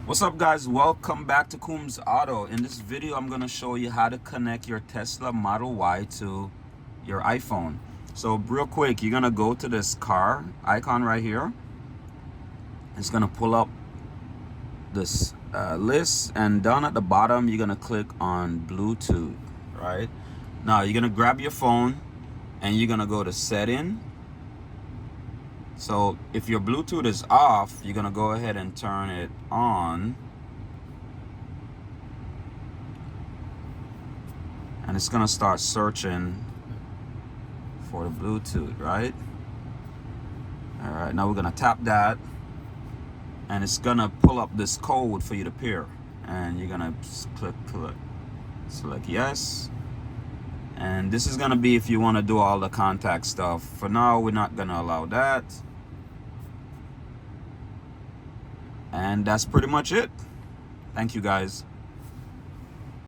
What's up, guys? Welcome back to Coombsauto. In this video, I'm going to show you how to connect your Tesla Model Y to your iPhone. So real quick, you're going to go to this car icon right here. It's going to pull up this list, and down at the bottom, you're going to click on Bluetooth, right? Now, you're going to grab your phone and you're going to go to Setting. So if your Bluetooth is off, you're going to go ahead and turn it on. And it's going to start searching for the Bluetooth, right? All right, now we're going to tap that. And it's going to pull up this code for you to pair. And you're going to select yes. And this is going to be if you want to do all the contact stuff. For now, we're not going to allow that. And that's pretty much it. Thank you, guys.